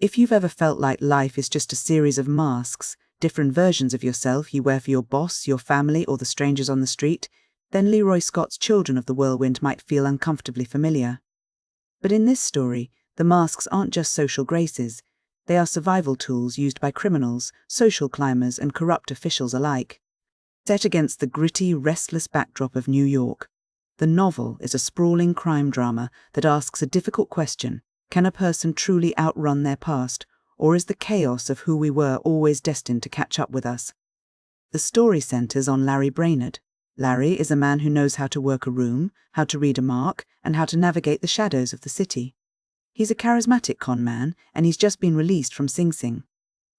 If you've ever felt like life is just a series of masks, different versions of yourself you wear for your boss, your family, or the strangers on the street, then Leroy Scott's Children of the Whirlwind might feel uncomfortably familiar. But in this story, the masks aren't just social graces. They are survival tools used by criminals, social climbers, and corrupt officials alike. Set against the gritty, restless backdrop of New York, the novel is a sprawling crime drama that asks a difficult question: can a person truly outrun their past, or is the chaos of who we were always destined to catch up with us? The story centers on Larry Brainard. Larry is a man who knows how to work a room, how to read a mark, and how to navigate the shadows of the city. He's a charismatic con man, and he's just been released from Sing Sing.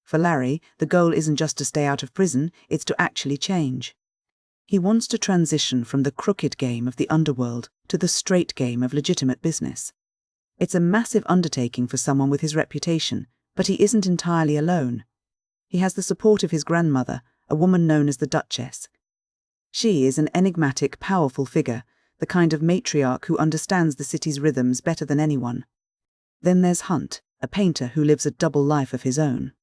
For Larry, the goal isn't just to stay out of prison, it's to actually change. He wants to transition from the crooked game of the underworld to the straight game of legitimate business. It's a massive undertaking for someone with his reputation, but he isn't entirely alone. He has the support of his grandmother, a woman known as the Duchess. She is an enigmatic, powerful figure, the kind of matriarch who understands the city's rhythms better than anyone. Then there's Hunt, a painter who lives a double life of his own.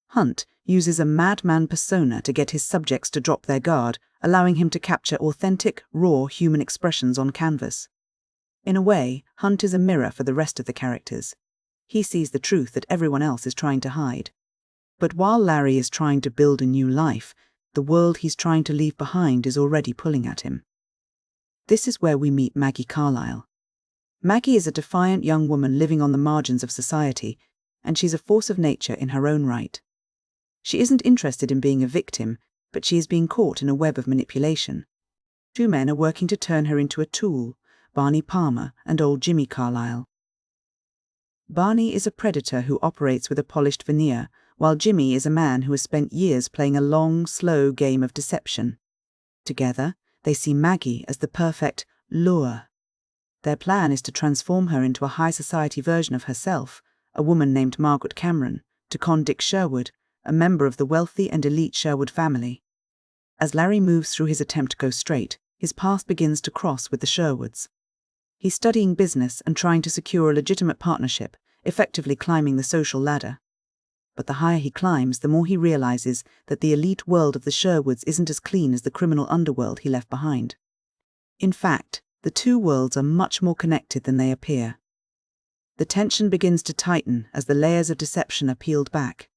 Hunt uses a madman persona to get his subjects to drop their guard, allowing him to capture authentic, raw human expressions on canvas. In a way, Hunt is a mirror for the rest of the characters. He sees the truth that everyone else is trying to hide. But while Larry is trying to build a new life, the world he's trying to leave behind is already pulling at him. This is where we meet Maggie Carlyle. Maggie is a defiant young woman living on the margins of society, and she's a force of nature in her own right. She isn't interested in being a victim, but she is being caught in a web of manipulation. Two men are working to turn her into a tool: Barney Palmer and old Jimmy Carlyle. Barney is a predator who operates with a polished veneer, while Jimmy is a man who has spent years playing a long, slow game of deception. Together, they see Maggie as the perfect lure. Their plan is to transform her into a high society version of herself, a woman named Margaret Cameron, to con Dick Sherwood, a member of the wealthy and elite Sherwood family. As Larry moves through his attempt to go straight, his path begins to cross with the Sherwoods. He's studying business and trying to secure a legitimate partnership, effectively climbing the social ladder. But the higher he climbs, the more he realizes that the elite world of the Sherwoods isn't as clean as the criminal underworld he left behind. In fact, the two worlds are much more connected than they appear. The tension begins to tighten as the layers of deception are peeled back.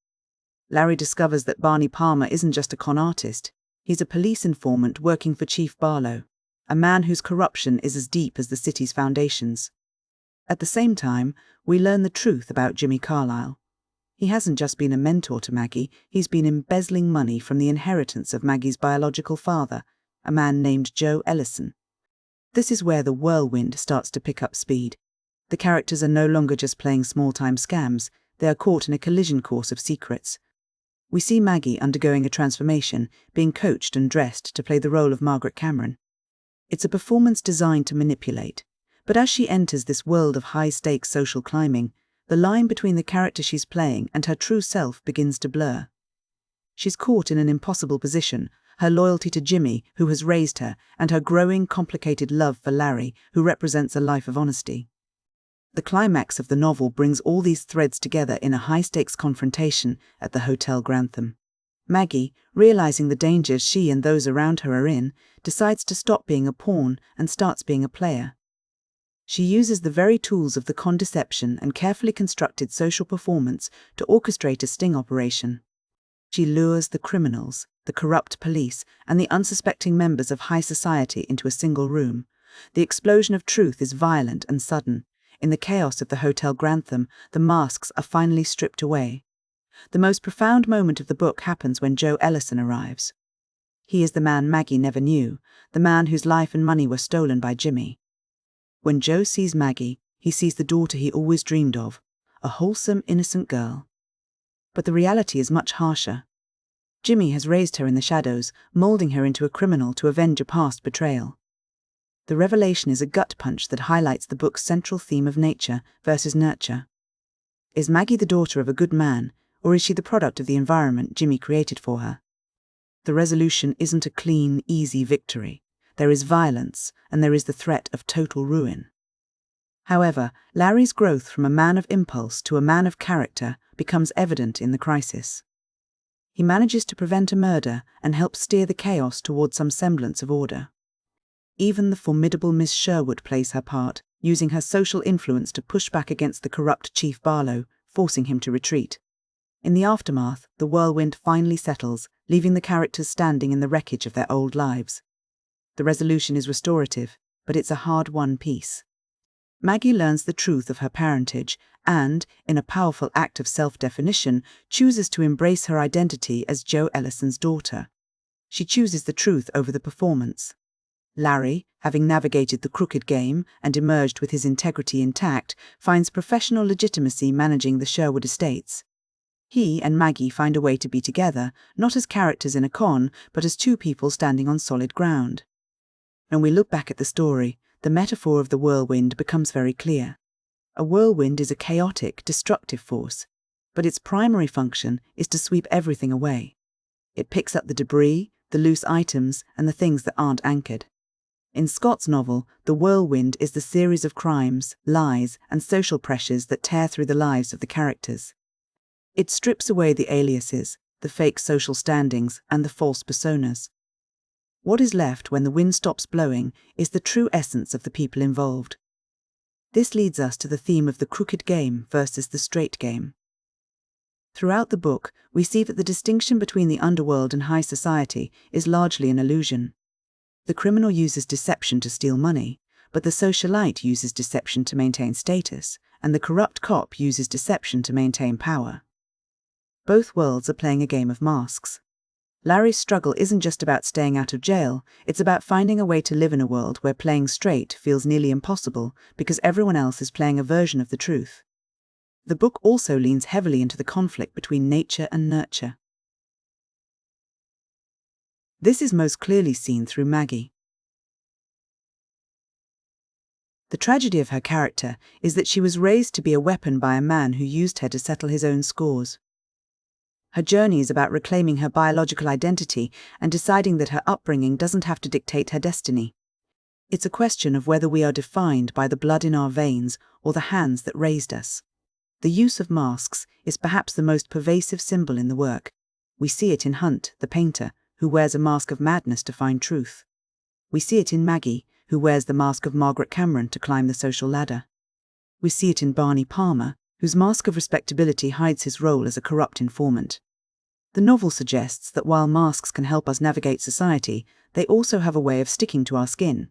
Larry discovers that Barney Palmer isn't just a con artist. He's a police informant working for Chief Barlow, a man whose corruption is as deep as the city's foundations. At the same time, we learn the truth about Jimmy Carlyle. He hasn't just been a mentor to Maggie, he's been embezzling money from the inheritance of Maggie's biological father, a man named Joe Ellison. This is where the Whirlwind starts to pick up speed. The characters are no longer just playing small-time scams, they are caught in a collision course of secrets. We see Maggie undergoing a transformation, being coached and dressed to play the role of Margaret Cameron. It's a performance designed to manipulate, but as she enters this world of high-stakes social climbing, the line between the character she's playing and her true self begins to blur. She's caught in an impossible position: her loyalty to Jimmy, who has raised her, and her growing, complicated love for Larry, who represents a life of honesty. The climax of the novel brings all these threads together in a high-stakes confrontation at the Hotel Grantham. Maggie, realizing the dangers she and those around her are in, decides to stop being a pawn and starts being a player. She uses the very tools of the con deception and carefully constructed social performance to orchestrate a sting operation. She lures the criminals, the corrupt police, and the unsuspecting members of high society into a single room. The explosion of truth is violent and sudden. In the chaos of the Hotel Grantham, the masks are finally stripped away. The most profound moment of the book happens when Joe Ellison arrives. He is the man Maggie never knew, the man whose life and money were stolen by Jimmy. When Joe sees Maggie, he sees the daughter he always dreamed of, a wholesome, innocent girl. But the reality is much harsher. Jimmy has raised her in the shadows, molding her into a criminal to avenge a past betrayal. The revelation is a gut punch that highlights the book's central theme of nature versus nurture. Is Maggie the daughter of a good man, or is she the product of the environment Jimmy created for her? The resolution isn't a clean, easy victory. There is violence, and there is the threat of total ruin. However, Larry's growth from a man of impulse to a man of character becomes evident in the crisis. He manages to prevent a murder and helps steer the chaos towards some semblance of order. Even the formidable Miss Sherwood plays her part, using her social influence to push back against the corrupt Chief Barlow, forcing him to retreat. In the aftermath, the whirlwind finally settles, leaving the characters standing in the wreckage of their old lives. The resolution is restorative, but it's a hard-won peace. Maggie learns the truth of her parentage and, in a powerful act of self-definition, chooses to embrace her identity as Joe Ellison's daughter. She chooses the truth over the performance. Larry, having navigated the crooked game and emerged with his integrity intact, finds professional legitimacy managing the Sherwood estates. He and Maggie find a way to be together, not as characters in a con, but as two people standing on solid ground. When we look back at the story, the metaphor of the whirlwind becomes very clear. A whirlwind is a chaotic, destructive force, but its primary function is to sweep everything away. It picks up the debris, the loose items, and the things that aren't anchored. In Scott's novel, the whirlwind is the series of crimes, lies, and social pressures that tear through the lives of the characters. It strips away the aliases, the fake social standings, and the false personas. What is left when the wind stops blowing is the true essence of the people involved. This leads us to the theme of the crooked game versus the straight game. Throughout the book, we see that the distinction between the underworld and high society is largely an illusion. The criminal uses deception to steal money, but the socialite uses deception to maintain status, and the corrupt cop uses deception to maintain power. Both worlds are playing a game of masks. Larry's struggle isn't just about staying out of jail, it's about finding a way to live in a world where playing straight feels nearly impossible because everyone else is playing a version of the truth. The book also leans heavily into the conflict between nature and nurture. This is most clearly seen through Maggie. The tragedy of her character is that she was raised to be a weapon by a man who used her to settle his own scores. Her journey is about reclaiming her biological identity and deciding that her upbringing doesn't have to dictate her destiny. It's a question of whether we are defined by the blood in our veins or the hands that raised us. The use of masks is perhaps the most pervasive symbol in the work. We see it in Hunt, the painter, who wears a mask of madness to find truth. We see it in Maggie, who wears the mask of Margaret Cameron to climb the social ladder. We see it in Barney Palmer, whose mask of respectability hides his role as a corrupt informant. The novel suggests that while masks can help us navigate society, they also have a way of sticking to our skin.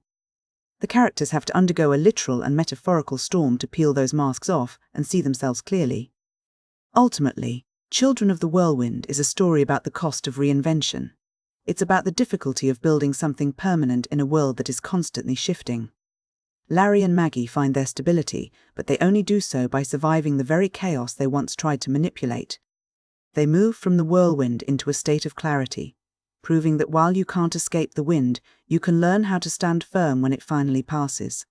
The characters have to undergo a literal and metaphorical storm to peel those masks off and see themselves clearly. Ultimately, Children of the Whirlwind is a story about the cost of reinvention. It's about the difficulty of building something permanent in a world that is constantly shifting. Larry and Maggie find their stability, but they only do so by surviving the very chaos they once tried to manipulate. They move from the whirlwind into a state of clarity, proving that while you can't escape the wind, you can learn how to stand firm when it finally passes.